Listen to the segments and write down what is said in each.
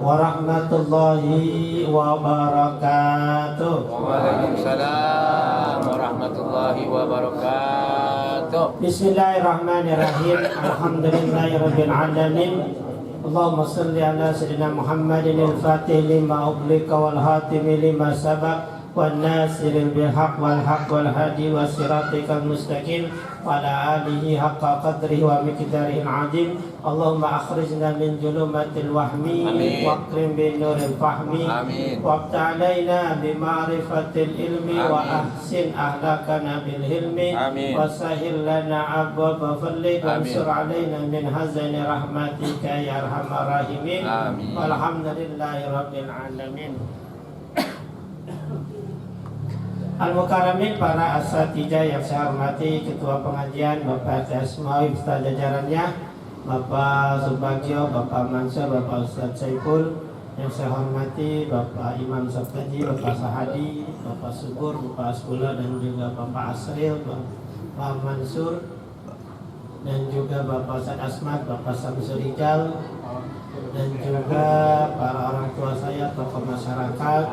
warahmatullahi wabarakatuh. Waalaikumsalam warahmatullahi wabarakatuh. Bismillahirrahmanirrahim. Alhamdulillahirabbil alamin. Allahumma shalli ala sayyidina Muhammadin al-fatih lima ughliqa wal hatimi lima sabaq wan nasiril bil haqq wal haqq wal hadi was siratikal mustaqim wa ala alihi haqqa qadrihi wa miqdarihi al-azim. Allahumma akhrijna min julumatil wahmi wa akrim bin nuril fahmi wa abta'alaina bi ma'rifatil ilmi wa ahsin ahlakana bil hilmi wa sahil lana abwaba fadlik wa ansur alaina min hazani rahmatika ya arhamar rahimin. Walhamdulillahi rabbil alamin. Al-Mukaramin, para asatijah yang saya hormati, Ketua Pengajian Bapak Asmawi beserta jajarannya, Bapak Subagio, Bapak Mansur, Bapak Ustadz Saiful, yang saya hormati Bapak Imam Sabtaji, Bapak Sahadi, Bapak Subur, Bapak Asbula, dan juga Bapak Asril, Bapak Mansur, dan juga Bapak Ustadz Asmat, Bapak Samsul Rijal, dan juga para orang tua saya, tokoh masyarakat,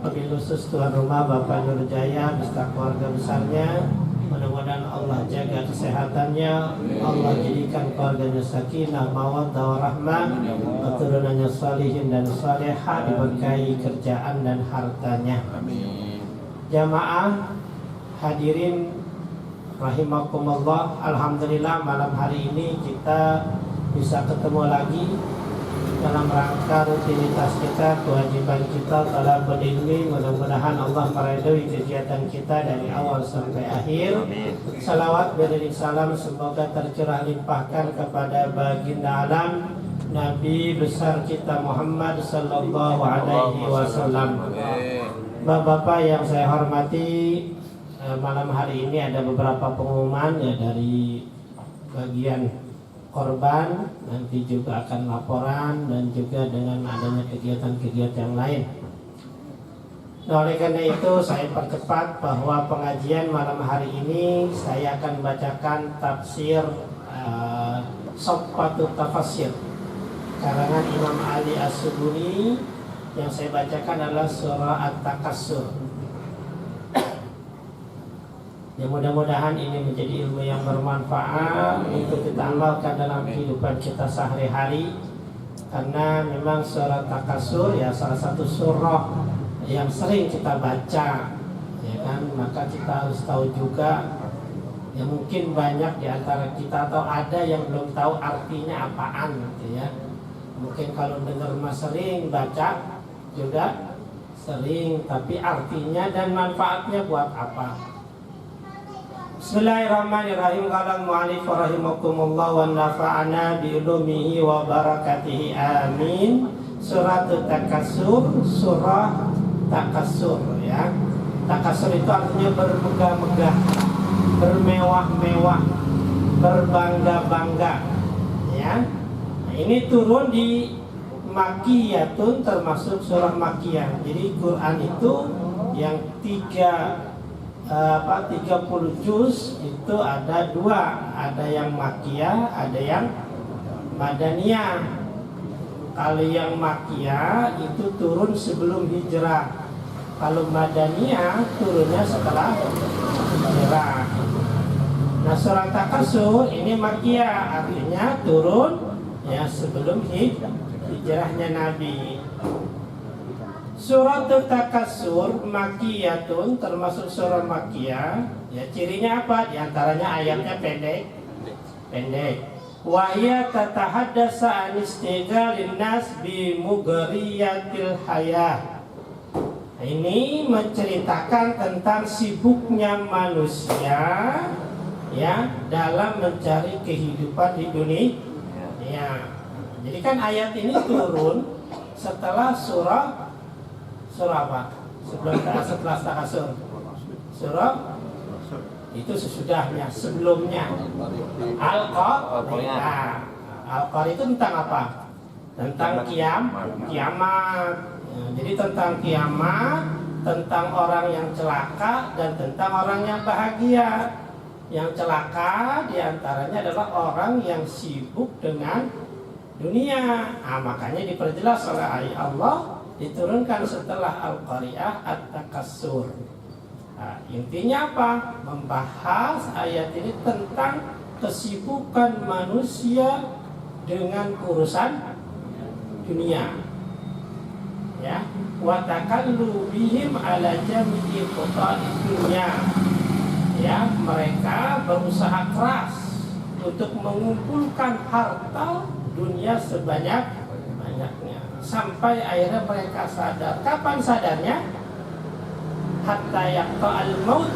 wabil khusus tuan rumah Bapak Nurjaya beserta keluarga besarnya. Mudah-mudahan Allah jaga kesehatannya, Allah jadikan keluarganya sakinah, mawaddah, warahmah, keturunannya salihin dan salihah, diberkahi kerjaan dan hartanya. Jamaah hadirin rahimakumullah, alhamdulillah malam hari ini kita bisa ketemu lagi dalam rangka rutinitas kita, kewajiban kita talabul ilmi. Mudah-mudahan Allah meridhoi kegiatan kita dari awal sampai akhir. Salawat beriring salam semoga tercurah limpahkan kepada baginda alam Nabi besar kita Muhammad sallallahu alaihi wasallam. Bapak-bapak yang saya hormati, malam hari ini ada beberapa pengumuman ya dari bagian korban, nanti juga akan laporan dan juga dengan adanya kegiatan-kegiatan yang lain. Nah, oleh karena itu saya percepat bahwa pengajian malam hari ini saya akan bacakan tafsir Sofwatut Tafasir karangan Imam Ali As-Subuni. Yang saya bacakan adalah surah At-Takatsur. Ya, mudah-mudahan ini menjadi ilmu yang bermanfaat untuk kita amalkan dalam kehidupan kita sehari-hari. Karena memang surah Takatsur ya salah satu surah yang sering kita baca, ya kan? Maka kita harus tahu juga, ya mungkin banyak di antara kita atau ada yang belum tahu artinya apaan gitu ya. Mungkin kalau dengar mas sering baca juga sering, tapi artinya dan manfaatnya buat apa? Bismillahirrahmanirrahim. Qala al-mu'allif rahimakumullah wa nafa'ana bi ulumihi wa barakatihi amin. Surah Takatsur, surah Takatsur ya. Takatsur itu artinya bermegah-megah, bermewah-mewah, berbangga-bangga ya. Nah, ini turun di Makkiyatun, termasuk surah Makkiyah. Jadi Quran itu yang 30 juz itu ada dua, ada yang Makkiyah, ada yang Madaniyah. Kalau yang Makkiyah itu turun sebelum hijrah, kalau Madaniyah turunnya setelah hijrah. Nah, surah Takatsur ini Makkiyah, artinya turun ya sebelum hijrahnya Nabi. Surah Takatsur Makkiyatun, termasuk surah Makkiyah. Ya, cirinya apa? Di antaranya ayatnya pendek. Wahya tatahaddatsa an istighalin nas bi mughriyatil hayah. Nah, ini menceritakan tentang sibuknya manusia ya dalam mencari kehidupan di dunia. Ya. Jadi kan ayat ini turun setelah surah apa? Setelah Takatsur. Surah itu sesudahnya, sebelumnya. Al-Qari'ah. Al-Qari'ah itu tentang apa? Tentang kiamat. Jadi tentang kiamat, tentang orang yang celaka dan tentang orang yang bahagia. Yang celaka diantaranya adalah orang yang sibuk dengan dunia. Makanya diperjelas oleh ayat Allah, diturunkan setelah Al-Qari'ah At-Takatsur. Intinya apa? Membahas ayat ini tentang kesibukan manusia dengan urusan dunia. Ya, wa takallu bihim ala jami'i quta'id dunya. Ya, mereka berusaha keras untuk mengumpulkan harta dunia sebanyak-banyaknya sampai akhirnya mereka sadar. Kapan sadarnya? Hatta yaqta'al maut,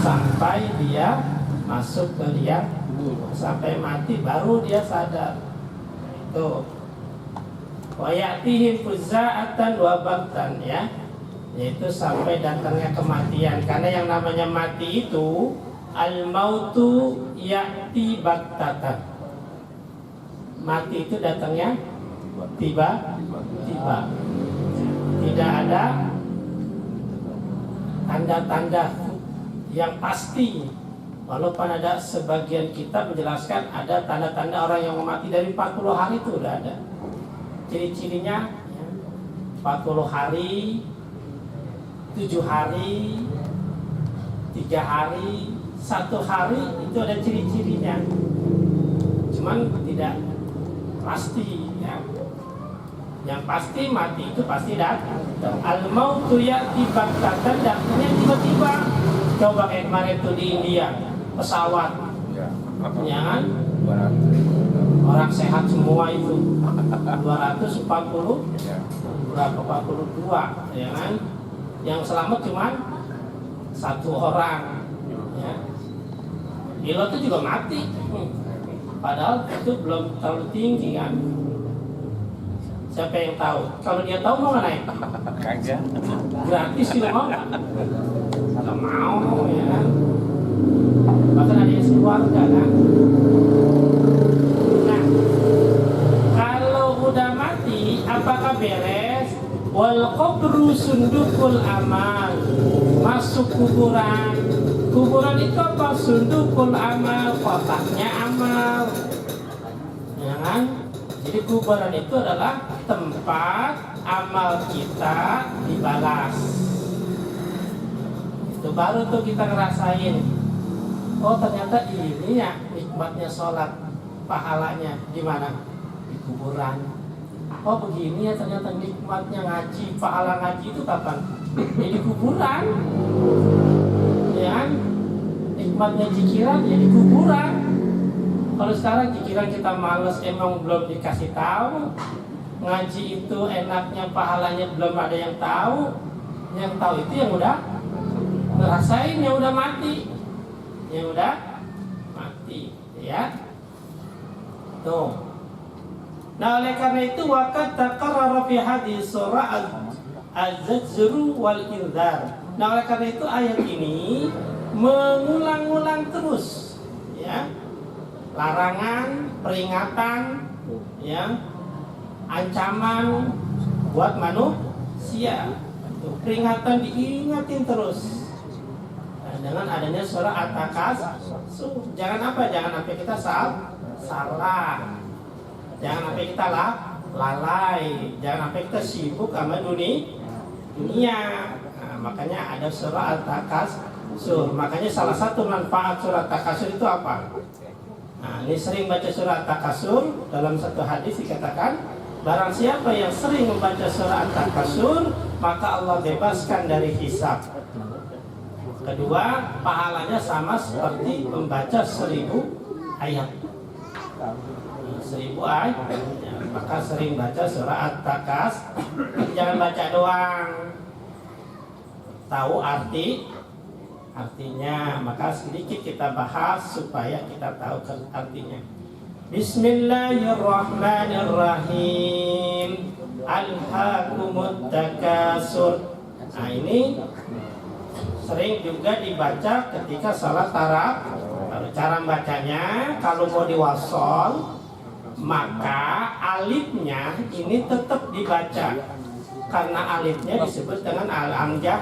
sampai dia masuk ke liang kubur, sampai mati baru dia sadar. Itu wa ya'tihim fuzza'atan wa bagtan, ya, yaitu sampai datangnya kematian. Karena yang namanya mati itu al-mautu ya'ti bagtatan. Mati itu datangnya tiba-tiba. Tidak ada tanda-tanda yang pasti. Walaupun ada sebagian kitab menjelaskan ada tanda-tanda orang yang mati dari 40 hari itu udah ada. Ciri-cirinya 40 hari, 7 hari, 3 hari, 1 hari, itu ada ciri-cirinya. Cuman tidak pasti, ya. Yang pasti mati itu pasti datang. Al-mautu ya'ti baghtatan, datangnya tiba-tiba. Coba kayak kemarin itu di India, pesawat, ya kan? Orang sehat semua itu 240 berapa 42, ya kan? Yang selamat cuma 1 orang, ya. Pilot itu juga mati, padahal itu belum terlalu tinggi kan. Siapa yang tahu? Kalau dia tahu mau naik? Kagak. Gratis juga mau nggak? Nggak mau, ya kan? Bahkan ada yang keluarga kan. Nah, kalau udah mati, apakah beres? Wal qabru sundukul amal. Masuk kuburan. Kuburan itu apa? Sundukul amal, kotaknya amal. Ya kan? Jadi kuburan itu adalah tempat amal kita dibalas. Itu baru tuh kita ngerasain. Oh ternyata ini ya nikmatnya sholat, pahalanya di mana? Di kuburan. Oh begini ya ternyata nikmatnya ngaji, pahala ngaji itu kapan? Ya di kuburan. Ya kan? Nikmatnya zikiran ya di kuburan. Kalau sekarang pikiran kita males, emang belum dikasih tahu. Ngaji itu enaknya, pahalanya belum ada yang tahu. Yang tahu itu yang udah ngerasain, yang udah mati. Yang udah mati, ya. Tuh. Nah oleh karena itu waqad taqarrara fi hadis surah az-zajru wal indzar. Nah oleh karena itu ayat ini mengulang-ulang terus, ya. Larangan, peringatan, ya, ancaman buat manusia. Peringatan diingatin terus. Nah, dengan adanya surah At-Takatsur, jangan apa? Jangan sampai kita salah. Jangan sampai kita lalai. Jangan sampai kita sibuk sama dunia. Nah, makanya ada surah At-Takatsur. Makanya salah satu manfaat surah At-Takatsur itu apa? Nah, ini sering baca surah At-Takatsur, dalam satu hadis dikatakan, barang siapa yang sering membaca surah At-Takatsur, maka Allah bebaskan dari hisab. Kedua, pahalanya sama seperti membaca 1000 ayat. 1000 ayat, ya, maka sering baca surah At-Takatsur. Jangan baca doang, tahu artinya, maka sedikit kita bahas supaya kita tahu artinya. Bismillahirrahmanirrahim. Alhaakumut takatsur. Nah ini sering juga dibaca ketika salat tarawih. Cara bacanya kalau mau diwasol, maka alifnya ini tetap dibaca karena alifnya disebut dengan al-hamzah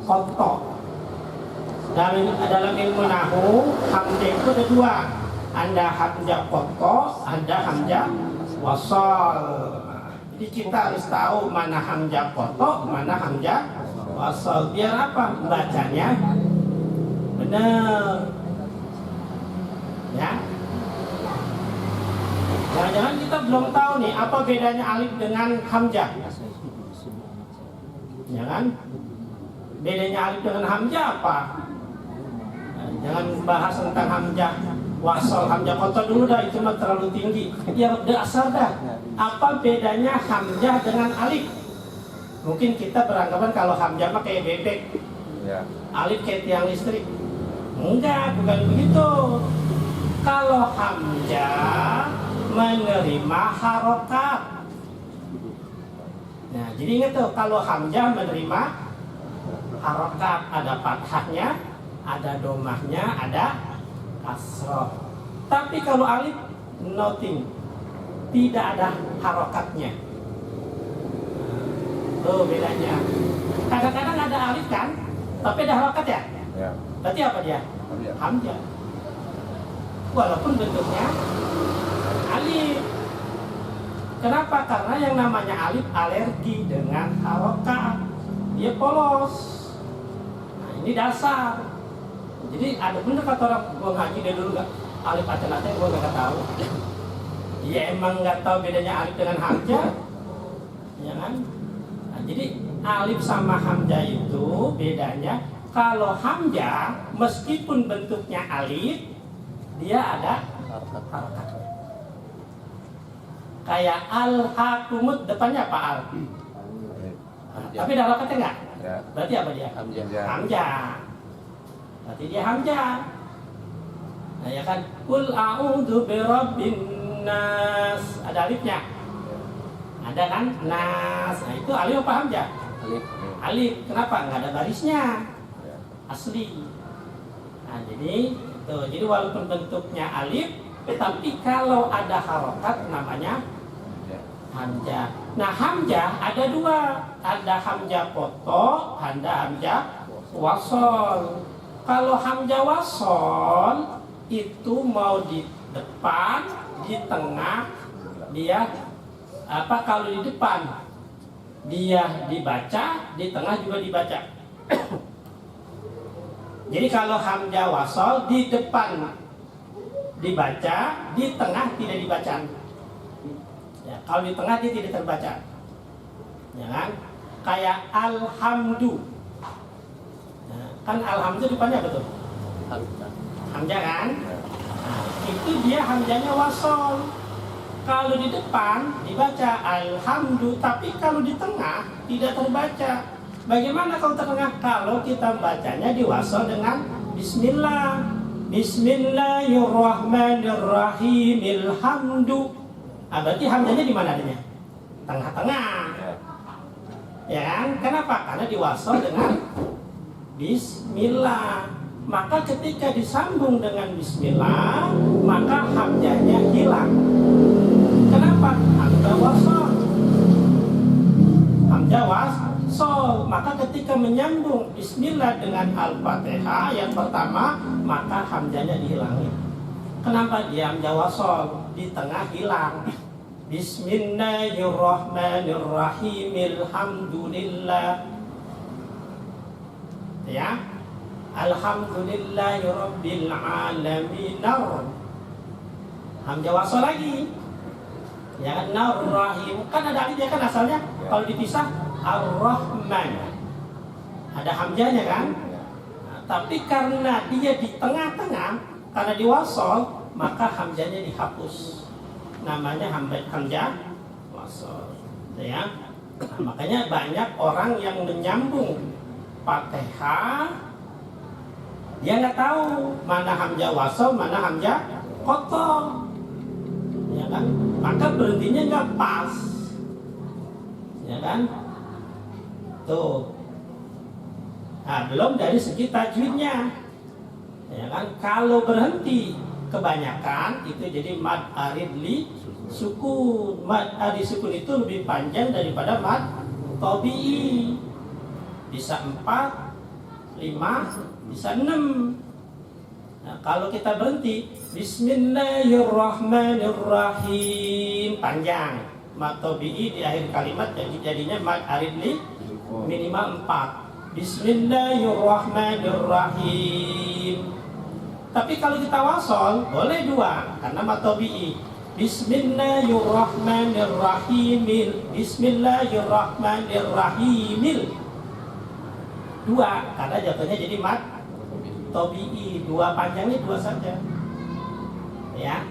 qatha. Dalam ilmu nahwu, hamzah itu ada 2. Ada hamzah koto, ada hamzah wasol. Jadi kita harus tahu mana hamzah koto, mana hamzah wasol. Biar apa? Bacanya benar. Ya. Jangan-jangan kita belum tahu nih apa bedanya alif dengan hamzah. Ya kan? Bedanya alif dengan hamzah apa? Jangan bahas tentang hamzah wasol, hamzah kotor dulu dah, itu mah terlalu tinggi. Ya dasar dah. Apa bedanya hamzah dengan alif? Mungkin kita beranggapan kalau hamzah mah kayak bebek, alif kayak tiang listrik. Enggak, bukan begitu. Kalau hamzah menerima harokat. Nah, jadi ingat tuh, kalau hamzah menerima harokat, ada fathahnya, ada domahnya, ada kasroh. Tapi kalau alif nothing, tidak ada harokatnya. Tuh bedanya. Kadang-kadang ada alif kan, tapi ada harokat ya. Berarti apa dia? Hamzah. Walaupun bentuknya alif. Kenapa? Karena yang namanya alif alergi dengan harokat, dia polos. Nah, ini dasar. Jadi ada bener kata orang, gua ngaji dari dulu gak? Alif acen-acen gua gak tahu. Ya emang gak tahu bedanya alif dengan hamzah, ya kan? Nah, jadi alif sama hamzah itu bedanya. Kalau hamzah meskipun bentuknya alif, dia ada harokatnya. Kayak al-hakumut, depannya apa al? Tapi ada harokatnya nggak? Berarti apa dia? Hamzah. Berarti dia hamzah. Nah ya kan, Qul a'udzu birabbin nas, ada alifnya. Ada kan? Nas. Nah itu alif apa hamzah? Alif. Kenapa? Nggak ada barisnya. Asli. Nah jadi tuh, jadi walaupun bentuknya alif, tapi kalau ada harokat namanya hamzah. Nah hamzah ada dua, ada hamzah koto, ada hamzah wasol. Kalau hamzah wasol itu mau di depan, di tengah, dia apa? Kalau di depan dia dibaca, di tengah juga dibaca. Jadi kalau hamzah wasol di depan dibaca, di tengah tidak dibaca. Ya, kalau di tengah dia tidak terbaca. Ya kan? Kayak alhamdu. Nah, kan alhamdu depannya apa tuh? Hamzah kan? Nah, itu dia hamzahnya wasol. Kalau di depan dibaca alhamdu, tapi kalau di tengah tidak terbaca. Bagaimana kalau tengah? Kalau kita bacanya diwasol dengan bismillah. Bismillahirrahmanirrahim. Alhamdu. Nah, berarti hamzahnya di mana adanya? Tengah-tengah. Ya kan? Kenapa? Karena diwasol dengan bismillah. Maka ketika disambung dengan bismillah, maka hamzahnya hilang. Kenapa? Hamzah wasol. Hamzah wasol. Maka ketika menyambung bismillah dengan al-fatihah yang pertama, maka hamzahnya dihilangin. Kenapa? Dia hamzah wasol, di tengah hilang. Bismillahirrahmanirrahim. Alhamdulillah. Ya. Alhamdulillahirabbil alamin. Hamzah wasol lagi. Ya, Ar-Rahim. Kan ada alifnya kan asalnya. Kalau dipisah Ar-Rahman, ada hamzahnya kan? Nah, tapi karena dia di tengah-tengah, karena diwasol, maka hamzahnya dihapus. Namanya hamzah wasol. Ya. Nah, makanya banyak orang yang menyambung Fatihah, dia nggak tahu mana hamzah wasol, mana hamzah kotor. Ya kan? Maka berhentinya nggak pas. Ya kan? Tuh. Nah, belum dari segi tajwidnya. Ya kan? Kalau berhenti kebanyakan itu jadi mad arid li sukun. Mad arid sukun itu lebih panjang daripada mad tabi'i. Bisa 4, 5, bisa 6. Nah, kalau kita berhenti, Bismillahirrahmanirrahim, panjang. Mad tabi'i di akhir kalimat jadinya mad aridli minimal 4. Bismillahirrahmanirrahim. Tapi kalau kita wasol boleh 2 karena mad tabi'i. Bismillahirrahmanirrahim. Bismillahirrahmanirrahim. 2 karena jatuhnya jadi mad tabi'i. 2 panjangnya 2 saja. Ya.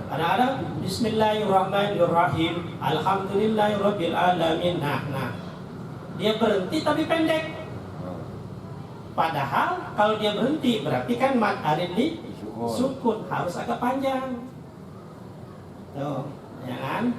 Kadang-kadang Bismillahirrahmanirrahim, Alhamdulillahirabbil alamin. Nah. Dia berhenti tapi pendek. Padahal kalau dia berhenti berarti kan mad aridli sukun harus agak panjang. Tuh, ya kan?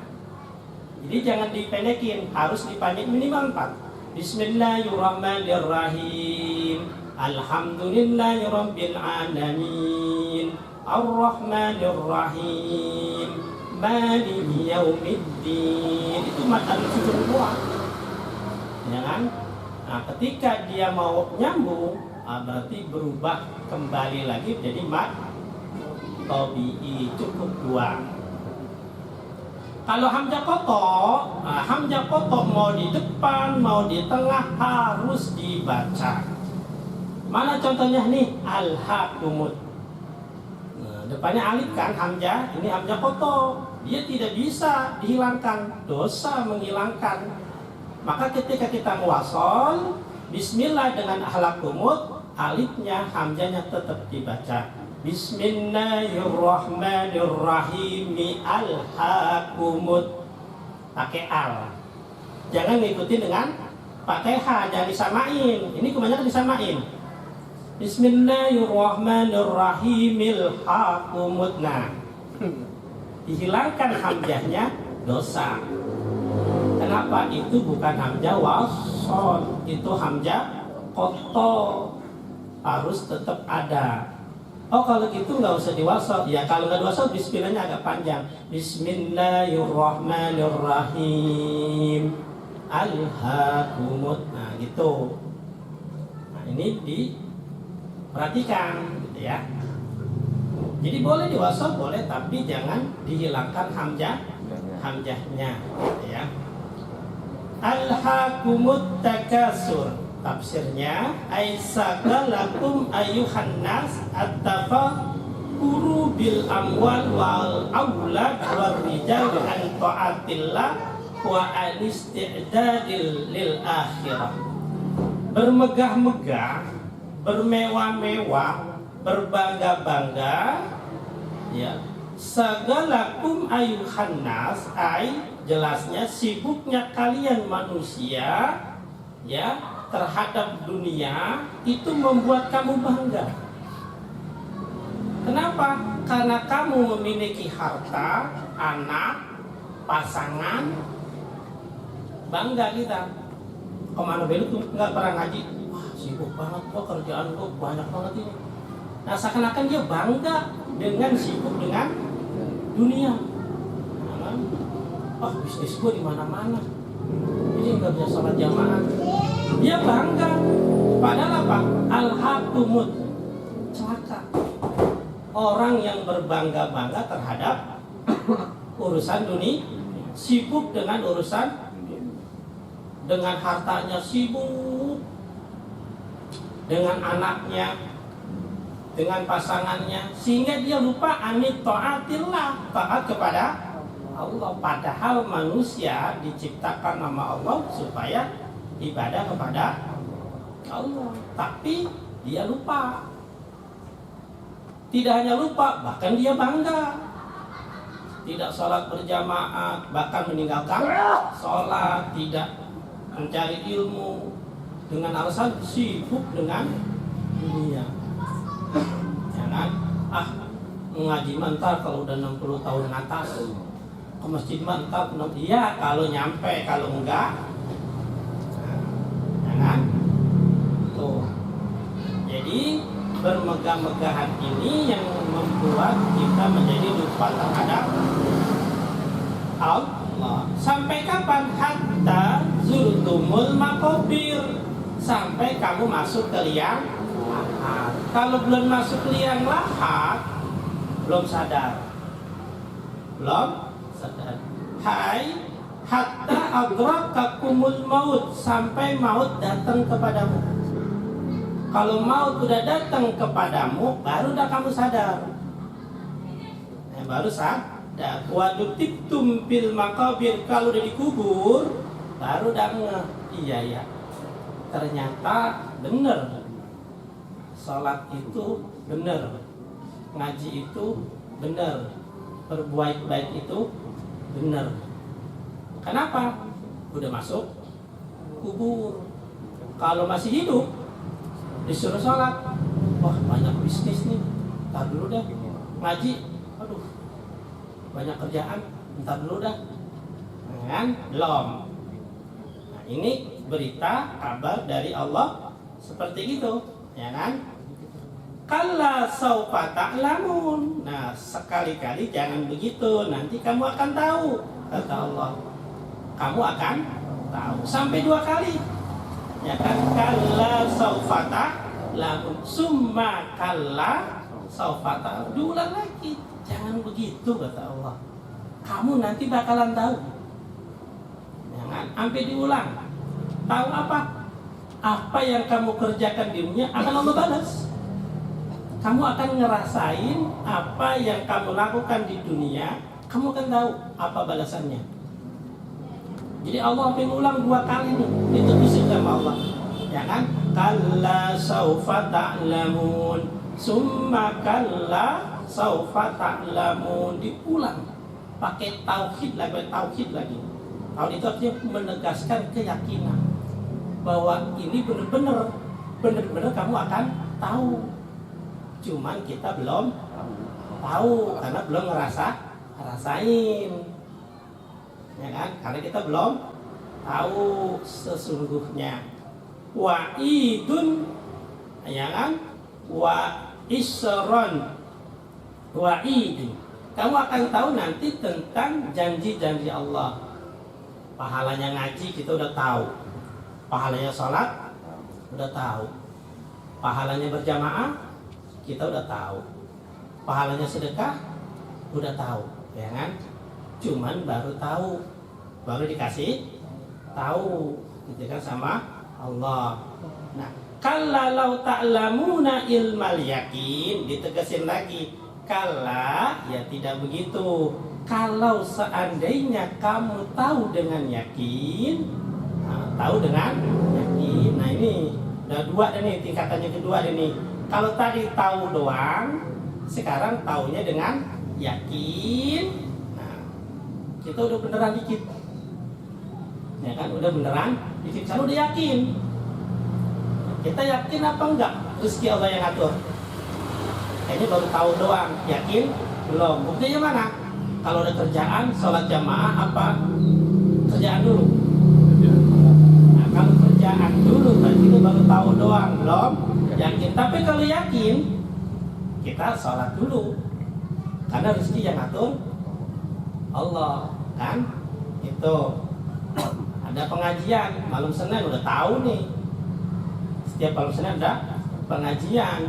Jadi jangan dipendekin, harus dipanjang minimal 4. Bismillahirrahmanirrahim. Alhamdulillahirabbil alamin. Ar-Rahmanir-Rahim. Maliki yaumiddin. Itu mad aridli sukun 2. Ya kan? Nah, ketika dia mau nyambung, berarti berubah kembali lagi jadi mad tabi'i, cukup 2. Kalau hamzah kotok mau di depan, mau di tengah harus dibaca. Mana contohnya nih? Al-Hakumut. Nah, depannya alif kan hamzah, ini hamzah kotok. Dia tidak bisa dihilangkan, dosa menghilangkan. Maka ketika kita muwasol, bismillah dengan Al-Hakumut, alifnya, hamzahnya tetap dibaca. Bismillahirrahmanirrahim. Al-Hakumut. Pakai al. Jangan ngikutin dengan pakai ha, jangan disamain. Ini kebanyakan disamain. Bismillahirrahmanirrahim. Al-Hakumut. Nah, dihilangkan hamzahnya, dosa. Kenapa? Itu bukan hamzah wasol, itu hamzah kotor, harus tetap ada. Oh kalau gitu nggak usah diwasol. Ya kalau nggak diwasol, bismillahnya agak panjang. Bismillahirrahmanirrahim. Al-Hakumut. Nah gitu. Nah ini diperhatikan, gitu ya. Jadi boleh diwasol, boleh, tapi jangan dihilangkan hamzahnya, gitu ya. Al-Hakumut takasur. Tafsirnya aisakalakum ayuhan nas at-tafakuru bil amwal wal aulad wal rijal an ta'atillah wa an isti'dadil lil akhirah. Bermegah-megah, bermewah-mewah, berbangga-bangga, ya. Sagalakum ayuhan nas, jelasnya sibuknya kalian manusia, ya, terhadap dunia itu membuat kamu bangga. Kenapa? Karena kamu memiliki harta, anak, pasangan, bangga kita. Kemana belu tuh nggak pernah ngaji, wah sibuk banget kok, kerjaan kok banyak banget ini. Nah seakan-akan dia bangga dengan sibuk dengan dunia. Oh bisnis gue di mana-mana, ini nggak bisa sholat jamaah. Dia bangga. Padahal apa? Al-Hakumut, celaka. Orang yang berbangga-bangga terhadap urusan dunia, sibuk dengan urusan, dengan hartanya sibuk, dengan anaknya, dengan pasangannya, sehingga dia lupa anit ta'atillah, taat kepada Allah. Padahal manusia diciptakan nama Allah supaya ibadah kepada Allah, tapi dia lupa. Tidak hanya lupa, bahkan dia bangga. Tidak sholat berjamaah, bahkan meninggalkan sholat, tidak mencari ilmu dengan alasan sibuk dengan dunia. Ya kan? Ngaji mentar kalau udah 60 tahun atas, ke masjid mentar, iya kalau nyampe, kalau enggak, ya kan? Tuh. Jadi bermegah-megahan ini yang membuat kita menjadi lupa terhadap Allah. Sampai kapan? Hatta zurtumul maqabir, sampai kamu masuk ke liang lahat. Kalau belum masuk liang lahat, belum sadar. Belum sadar. Hai, hatta adrakakumul maut, sampai maut datang kepadamu. Kalau maut udah datang kepadamu, baru dah kamu sadar. Baru sadar. Wadutibtum fil maqabir, kalau udah dikubur, baru dah ngeh. Iya ya. Ternyata benar. Salat itu benar. Ngaji itu benar. Berbuat baik itu benar. Kenapa? Udah masuk kubur. Kalau masih hidup disuruh sholat, wah banyak bisnis nih, ntar dulu dah. Ngaji, aduh banyak kerjaan, ntar dulu dah. Kan? Belum. Nah, ini berita kabar dari Allah seperti itu, ya kan? Kalla saufa ta'lamun. Nah, sekali-kali jangan begitu, nanti kamu akan tahu, kata Allah. Kamu akan tahu sampai 2 kali. Ya kan, kalla saufa ta'lamun, summa kalla saufa ta'lamun. Diulang lagi, jangan begitu, kata Allah. Kamu nanti bakalan tahu. Jangan sampai diulang. Tahu apa? Apa yang kamu kerjakan di dunia akan Allah balas. Kamu akan ngerasain apa yang kamu lakukan di dunia, kamu akan tahu apa balasannya. Jadi Allah mengulang 2 kali nih, itu bisik sama Allah. Ya kan? Kalla saufa ta'lamun, summa kalla saufa ta'lamun, diulang pakai tauhid lagi. Tauhid itu artinya menegaskan keyakinan bahwa ini benar-benar kamu akan tahu. Cuman kita belum tahu karena belum ngerasain, ya kan? Karena kita belum tahu sesungguhnya. Wa'idun, ya kan? Wa isron, wa'idun. Kamu akan tahu nanti tentang janji-janji Allah. Pahalanya ngaji kita udah tahu, pahalanya sholat udah tahu, pahalanya berjamaah kita udah tahu, pahalanya sedekah udah tahu, ya kan? Cuman baru tahu, baru dikasih tahu, gitu kan, sama Allah. Nah, kalau ta'lamuna ilmal yakin, ditegasin lagi, kala ya tidak begitu. Kalau seandainya kamu tahu dengan yakin, tahu dengan yakin. Nah ini udah 2 nih, tingkatannya kedua ini. Kalau tadi tahu doang, sekarang taunya dengan yakin. Nah, kita udah beneran dikit, ya kan? Udah beneran dikit. Kalau udah yakin, kita yakin apa enggak rezeki Allah yang atur? Kayaknya baru tahu doang, yakin belum. Buktinya mana? Kalau ada kerjaan, sholat jamaah apa? Kerjaan dulu. Nah, kalau kerjaan dulu, berarti itu baru tahu doang, belum yakin. Tapi kalau yakin, kita sholat dulu, karena rezeki yang atur Allah, kan? Itu ada pengajian malam Senin, udah tahu nih. Setiap malam Senin ada pengajian.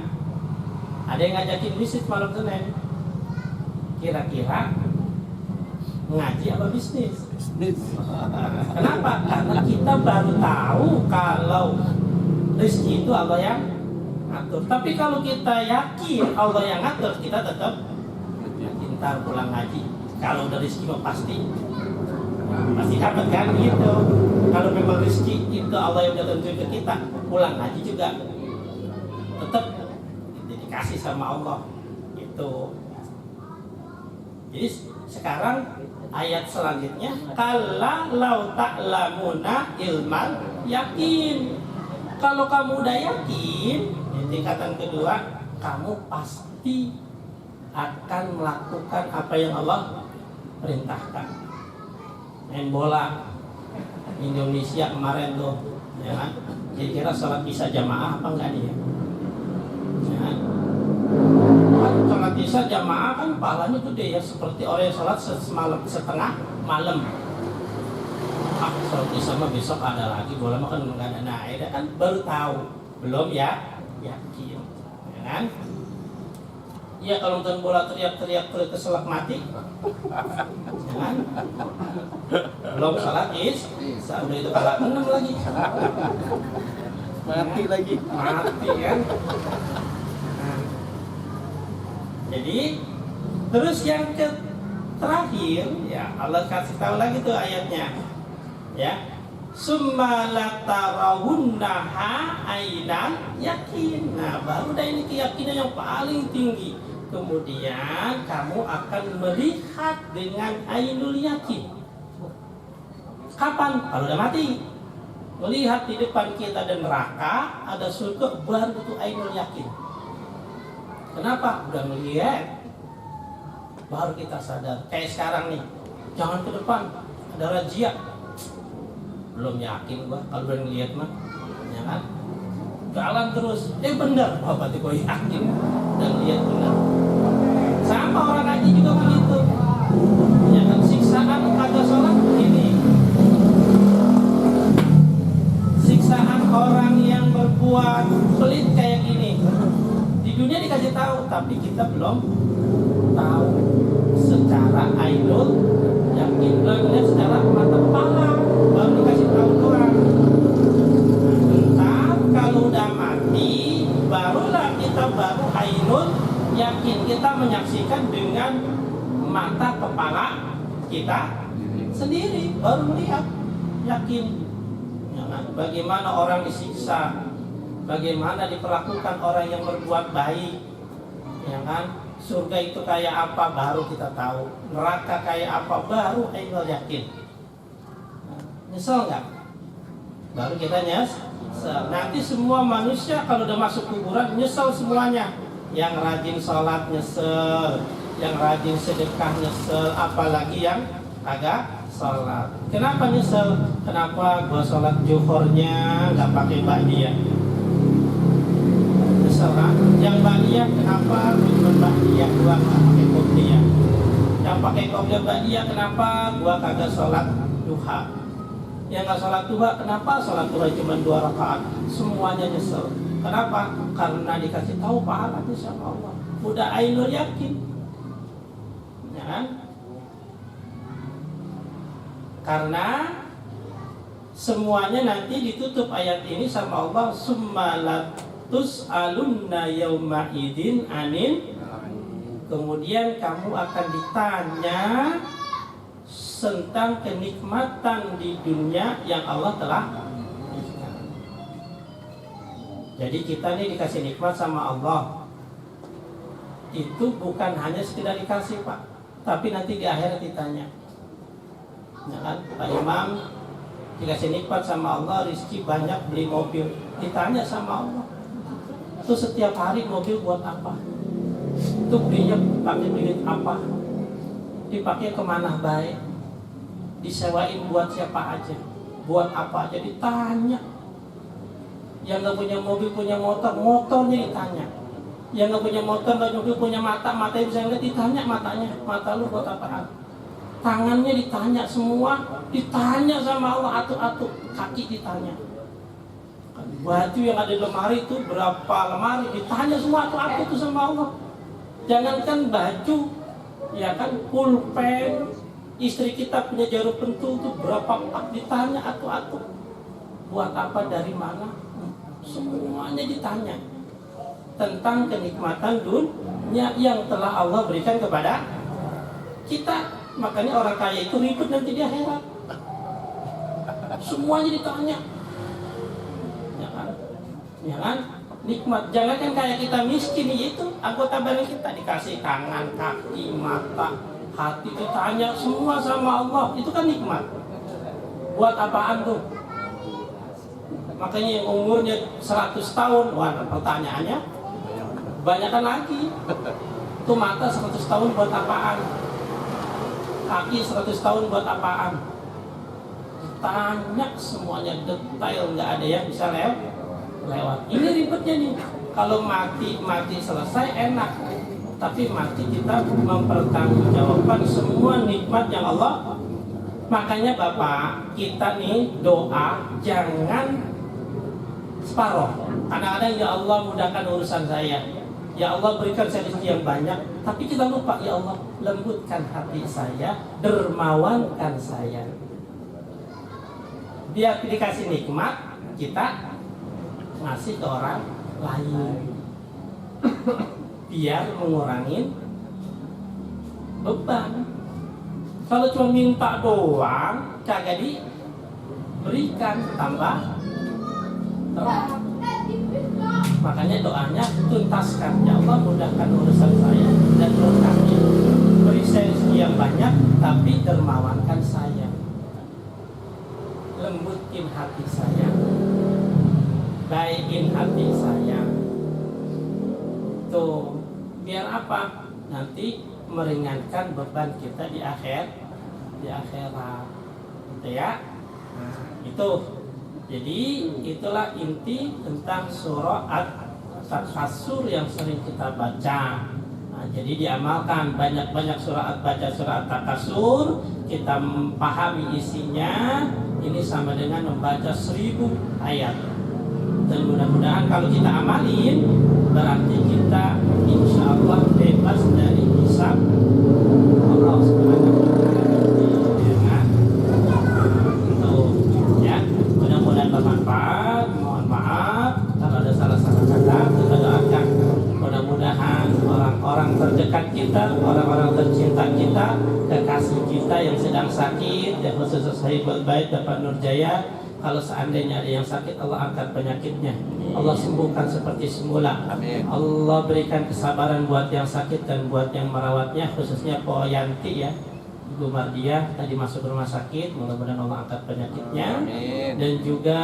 Ada yang ngajakin bisnis malam Senin. Kira-kira ngaji apa bisnis? Kenapa? Karena kita baru tahu kalau rezeki itu Allah yang atur. Tapi kalau kita yakin Allah yang atur, kita tetap pintar pulang ngaji. Kalau udah rezeki mah pasti dapat kan gitu. Kalau memang rezeki itu Allah yang udah tentuin ke kita, pulang ngaji juga tetap dikasih sama Allah gitu. Jadi sekarang ayat selanjutnya, kalla lau ta'lamuna ilmal yakin. Kalau kamu udah yakin, tingkatan kedua, kamu pasti akan melakukan apa yang Allah perintahkan. Main bola Indonesia kemarin tuh, ya kan? Kira-kira sholat isya jamaah apa enggak nih? Ya kan? Sholat isya jamaah kan pahalanya gede ya, seperti orang yang sholat setengah malam. Sholat isya mah besok ada lagi, bola mah kan nggak ada. Nah, ya kan baru tahu, belum ya yakin, ya kan? Ya kalau nonton bola teriak-teriak keselak mati, ya kan? Belum salat udah itu kalah 6 lagi, Mati lagi. mati kan? Nah, jadi terus yang terakhir, ya Allah kasih tahu lagi tuh ayatnya, ya. Summa latarawunnaha ainan yakin. Nah, baru dah ini keyakinan yang paling tinggi. Kemudian kamu akan melihat dengan ainul yakin. Kapan? Kalau udah mati. Melihat di depan kita ada neraka, ada surga, baru itu ainul yakin. Kenapa? Udah melihat. Baru kita sadar. Kayak sekarang nih. Jangan ke depan, ada razia. Belum yakin gua kalau udah ngeliat mah, ya kan? Jalan terus, benar, berarti gua yakin dan lihat benar. Sama orang haji juga begitu, ya kan? Siksaan kagak sholat begini, siksaan orang yang berbuat pelit kayak gini. Di dunia dikasih tahu, tapi kita belum tahu secara ainul yakin, belum lihat secara mata kepala. Baru dikasih tahu doang. Entar kalau udah mati, barulah kita baru ainul yakin. Kita menyaksikan dengan mata kepala kita sendiri, baru melihat yakin. Ya kan? Bagaimana orang disiksa, bagaimana diperlakukan orang yang berbuat baik, ya kan? Surga itu kayak apa baru kita tahu, neraka kayak apa baru ainul yakin. Nyesel nggak? Baru kita nyesel. Nanti semua manusia kalau udah masuk kuburan nyesel semuanya. Yang rajin sholat nyesel, yang rajin sedekah nyesel, apalagi yang agak sholat. Kenapa nyesel? Kenapa gua sholat zuhurnya nggak pakai ba'diyah? Nyesel kan? Yang ba'diyah kenapa belum ba'diyah gua nggak pakai qobliyah? Yang pakai qobliyah ba'diyah kenapa gua kagak sholat duha? Yang nggak sholat duha, kenapa sholat duha cuma 2 rakaat? Semuanya nyesel. Kenapa? Karena dikasih tahu pahalanya sama Allah. Udah ainul yakin, ya kan? Karena semuanya nanti ditutup ayat ini sama Allah. Summa latus'alunna yauma idin anin. Kemudian kamu akan ditanya tentang kenikmatan di dunia yang Allah telah berikan. Jadi kita nih dikasih nikmat sama Allah, itu bukan hanya sekedar dikasih Pak, tapi nanti di akhirat ditanya, ya kan? Pak Imam dikasih nikmat sama Allah, rezeki banyak, beli mobil, ditanya sama Allah, itu setiap hari mobil buat apa? Itu belinya pakai duit apa? Dipakai kemana baik? Disewain buat siapa aja, buat apa aja ditanya. Yang nggak punya mobil punya motor, motornya ditanya. Yang nggak punya motor nggak mobil punya mata, matanya bisa ngeliat, ditanya matanya, mata lu buat apaan? Tangannya ditanya, semua ditanya sama Allah, atu-atu kaki ditanya. Baju yang ada di lemari itu berapa lemari ditanya semua, atu-atu itu sama Allah. Jangankan baju, ya kan, pulpen. Istri kita punya jarum pentul itu berapa pak, ditanya atu-atu. Buat apa, dari mana? Semuanya ditanya tentang kenikmatan dunia yang telah Allah berikan kepada kita. Makanya orang kaya itu ribet nanti di akhirat. Semuanya ditanya, ya kan? Ya kan? Nikmat. Jangan kan kayak kita miskin, itu anggota badan kita dikasih tangan, kaki, mata, hati, ditanya semua sama Allah. Itu kan nikmat. Buat apaan tuh? Makanya yang umurnya 100 tahun, wah pertanyaannya banyakan lagi. Itu mata 100 tahun buat apaan? Kaki 100 tahun buat apaan? Ditanya semuanya detail, nggak ada yang bisa lewat. Ini ribetnya nih. Kalau mati selesai enak. Tapi mati kita mempertanggungjawabkan semua nikmat yang Allah. Makanya Bapak, kita nih doa jangan separoh. Kadang-kadang ya Allah mudahkan urusan saya, ya Allah berikan saya rezeki yang banyak, tapi kita lupa ya Allah lembutkan hati saya, dermawankan saya. Dia dikasih nikmat, kita ngasih ke orang lain biar mengurangi beban. Kalau cuma minta doang kagak diberikan, tambah. Makanya doanya tuntaskan, ya Allah mudahkan urusan saya dan berkati, beri saya rezeki yang banyak tapi dermawankan saya, lembutin hati saya, baikin hati saya. Tuh, biar apa? Nanti meringankan beban kita di akhirat, gitu ya. Nah, itu. Jadi itulah inti tentang surah At-Takasur yang sering kita baca. Nah, jadi diamalkan, banyak-banyak baca surah At-Takasur, kita memahami isinya. Ini sama dengan membaca 1000 ayat. Dan mudah-mudahan kalau kita amalin, berarti kita insya Allah bebas dari hisab Allah Subhanahu wa Ta'ala. Mudah-mudahan bermanfaat. Mohon maaf kalau ada salah-salah kata. Kita doakan mudah-mudahan orang-orang terdekat kita, orang-orang tercinta kita, kekasih kita yang sedang sakit, yang khususnya Sahibul Bait Bapak Nurjaya, kalau seandainya ada yang sakit, Allah angkat penyakitnya, Allah sembuhkan seperti semula. Amin. Allah berikan kesabaran buat yang sakit dan buat yang merawatnya, khususnya Po Yanti ya, Ibu Mardia tadi masuk rumah sakit, mudah-mudahan Allah angkat penyakitnya. Amin. Dan juga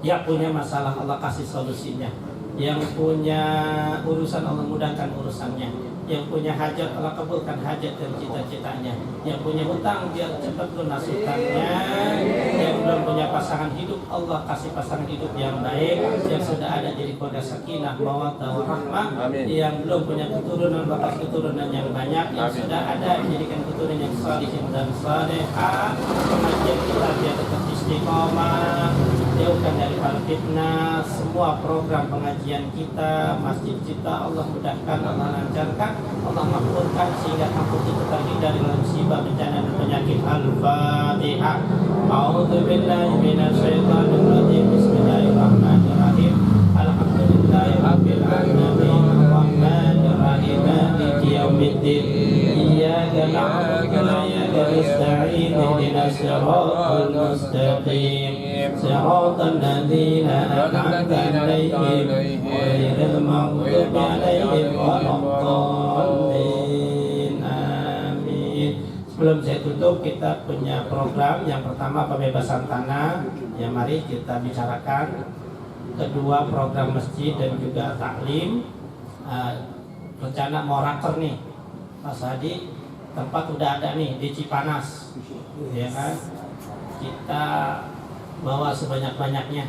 yang punya masalah Allah kasih solusinya, yang punya urusan Allah mudahkan urusannya, yang punya hajat Allah kabulkan hajat dan cita-citanya, yang punya hutang biar cepat lunas hutangnya, yang belum punya pasangan hidup Allah kasih pasangan hidup yang baik, yang sudah ada jadi keluarga sakinah mawaddah warahmah, yang belum punya keturunan bakas keturunan yang banyak, yang sudah ada jadikan keturunan yang salihin dan salehah. Pengajian kita biar tetap istiqomah, jauhkan dari fitnah. Semua program pengajian kita, masjid kita Allah mudahkan, Allah lancarkan, Allah makmurkan sehingga kampung kita terhindar dari musibah, bencana dan penyakit. Al-Fatihah. A'udzubillahi minasyaitonir rajim. Bismillahirrahmanirrahim. Alhamdulillahirabbil alamin. Arrahmanir rahim. Maliki yaumiddin. Iyyaka na'budu wa iyyaka nasta'in. Ihdinas siratal mustaqim. Siratal ladzina an'amta 'alaihim ghairil maghdubi 'alaihim waladdallin. Amin. Sebelum saya tutup, kita punya program. Yang pertama pembebasan tanah, ya mari kita bicarakan. Kedua program masjid dan juga taklim. Rencana mau raker nih Mas Hadi, tempat udah ada nih di Cipanas, ya kan? Kita bawa sebanyak-banyaknya.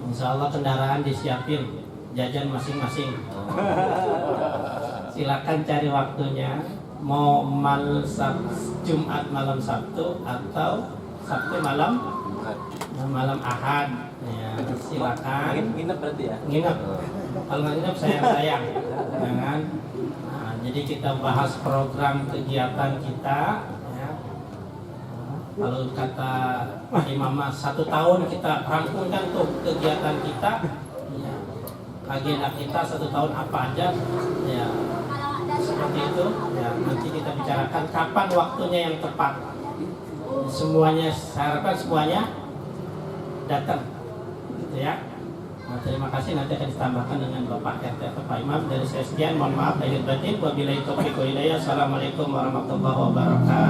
Insya Allah kendaraan disiapin, jajan masing-masing. Silakan cari waktunya. Mau Jumat malam Sabtu atau Sabtu malam Ahad. Ya, silakan. Nginep berarti ya? Nginep. Kalau nggak nginep sayang-sayang, jangan. Nah, jadi kita bahas program kegiatan kita. Ya. Kalau kata Pak Imam 1 tahun kita rampungkan tuh kegiatan kita. Ya. Agenda kita 1 tahun apa aja? Ya. Seperti itu. Ya. Nanti kita bicarakan kapan waktunya yang tepat. Semuanya, saya harapkan semuanya datang. Ya, nah, terima kasih. Nanti akan ditambahkan dengan Bapak RT atau Pak Imam. Dari saya sekian, mohon maaf lahir batin. Wabillahi taufiq wal hidayah. Assalamualaikum warahmatullahi wabarakatuh.